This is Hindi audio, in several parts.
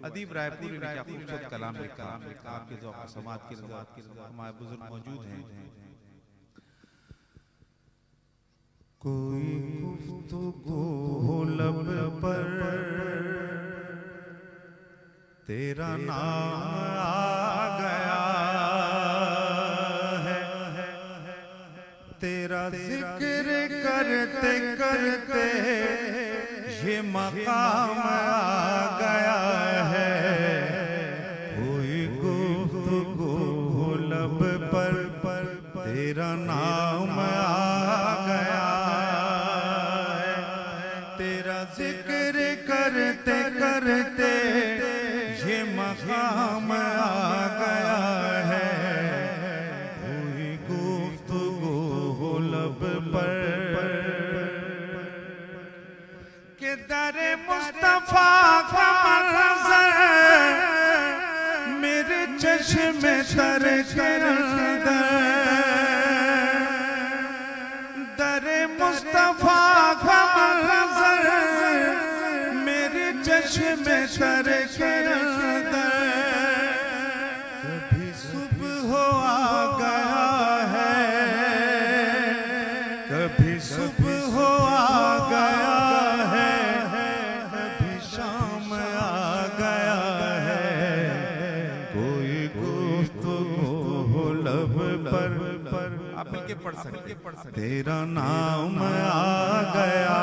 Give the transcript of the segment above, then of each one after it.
अदीब रायपुरी ने क्या खूबसूरत कलाम लिखा, आपके ज़ौक़ समात की रज़ा हमारे बुजुर्ग मौजूद हैं। कोई गुफ्तगू लब पर तेरा नाम आ गया है, तेरा जिक्र करते करते ये मकाम आ गया है। कोई गुफ्तगू लब पर तेरा नाम आ गया है, तेरा जिक्र करते करते ये मकाम आ गया है। कोई गुफ्तगू लब पर के दरे मुस्तफा का मंज़र मेरे चश्मे तर के अंदर, दरे मुस्तफा का मंज़र मेरे चश्मे तर के अंदर। कभी सुबह आ गया है, कभी सुबह आ गया है, कभी शाम आ गया है। कोई गुफ्तगू लब पर आप मिलके पढ़ सकते, तेरा नाम आ गया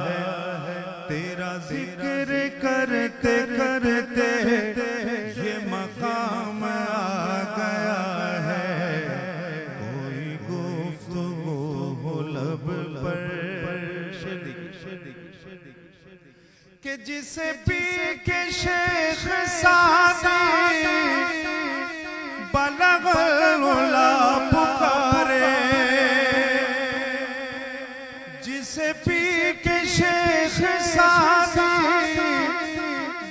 है, तेरा जिक्र करते करते ये मकाम आ गया है। कोई गुफ्तगू लब पर के जिसे पी के शेख सादी बलगल उला पुकारे, जिसे पी के शेख सादी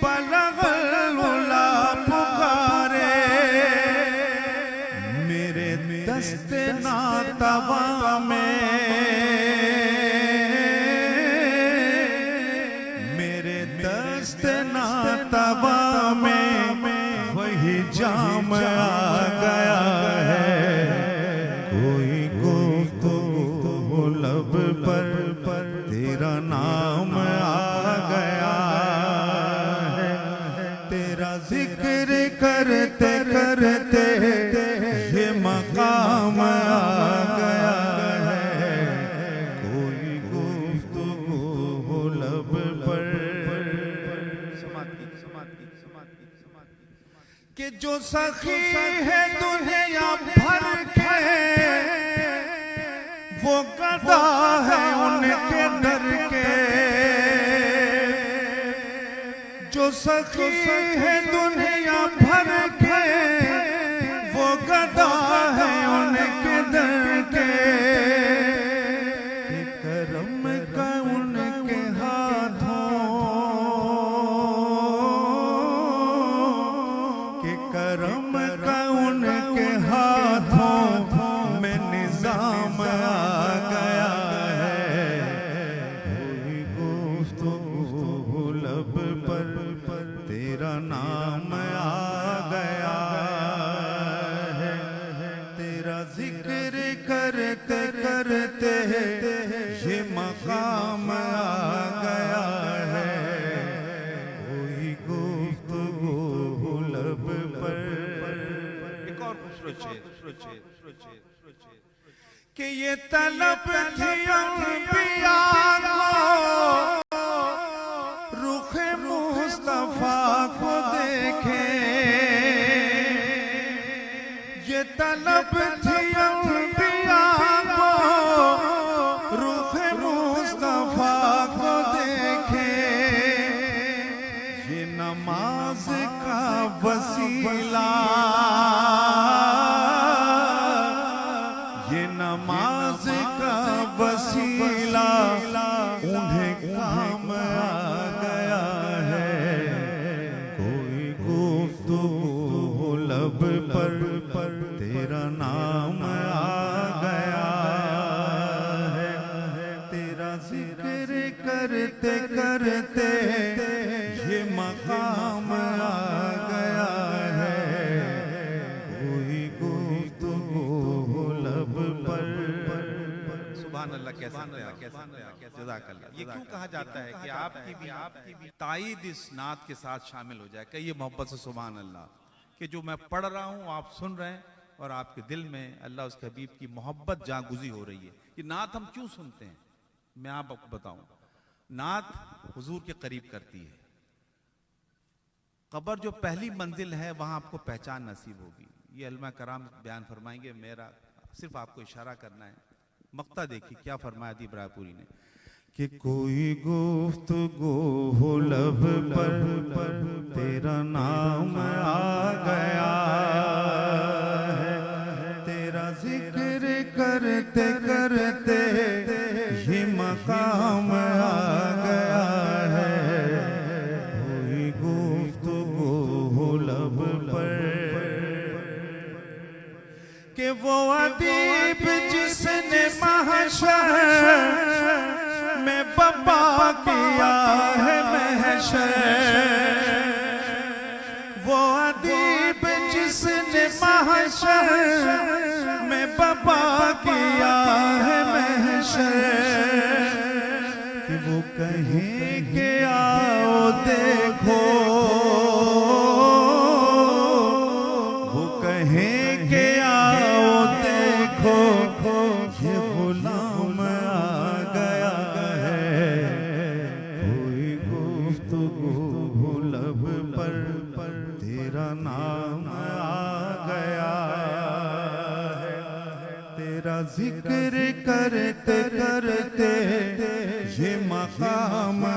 बलगल उला पुकारे। मेरे दस्ते नातवा में, मेरे दस्ते नातवा में वही जाम आ गया है। कोई गुफ्तगू लब पर तेरा नाम आ गया है, तेरा जिक्र करते करते ये मकाम आ गया है। कोई गुफ्तगू लब पर कि जो सखी है दुनिया भर के वो गदा है उनके दर के, जो सखी है दुनिया भर के वो गदा है उनके दर के। करम का उनके हाथों, के करम का उनके हाथों में निजाम आ गया है। कोई गुफ्तगू लब पर तेरा नाम आ गया है, तेरा जिक्र करते करते ये मकाम आ गया है। कोई गुफ्तगू लब पर एक और खूबसूरत कि ये तलब थी अंबिया को रुखे मुस्तफा को देखे, ये तलब थी अंबिया को रुखे मुस्तफा को देखे। ये नमाज का वसीला, ये नमाज का वसीला उन्हें काम आ गया है। कोई गुफ्तगू लब पर तेरा नाम आ गया है, तेरा जिक्र करते करते ये मकाम मकाम आ गया है, कोई गुफ्तगू लब पर। सुभान अल्लाह। कैसे जज़ाकल्लाह। ये क्यों कहा जाता है कि आपकी भी ताईद इस नात के साथ शामिल हो जाए। कहिए मोहब्बत से सुभान अल्लाह, कि जो मैं पढ़ रहा हूँ आप सुन रहे हैं और आपके दिल में अल्लाह उसके हबीब की मोहब्बत जागुज़ी हो रही है। ये नात हम क्यों सुनते हैं, मैं आपको बताऊं। नात हुजूर के करीब करती है। कब्र जो पहली मंजिल है वहां आपको पहचान नसीब होगी। ये उलमा कराम बयान फरमाएंगे, मेरा सिर्फ आपको इशारा करना है। मक्ता देखिए क्या फरमाया अदीब रायपुरी ने, कि कोई गुफ्तगू हो लब पर तेरा नाम आ गया है, तेरा जिक्र करते करते ये मकाम आ गया है, कोई गुफ्तगू हो लब पर। कि वो अदीब जिसने महशर में बपा किया है महशर, वो अदीब जिसने महशर में बपा किया है महशर, कि वो कहीं के आओ देखो, वो कहीं के आओ देखो, ये गुलाम आ गया है, कोई गुफ्तगू लब पर तेरा नाम आ गया है, तेरा जिक्र करते करते ये मकाम आ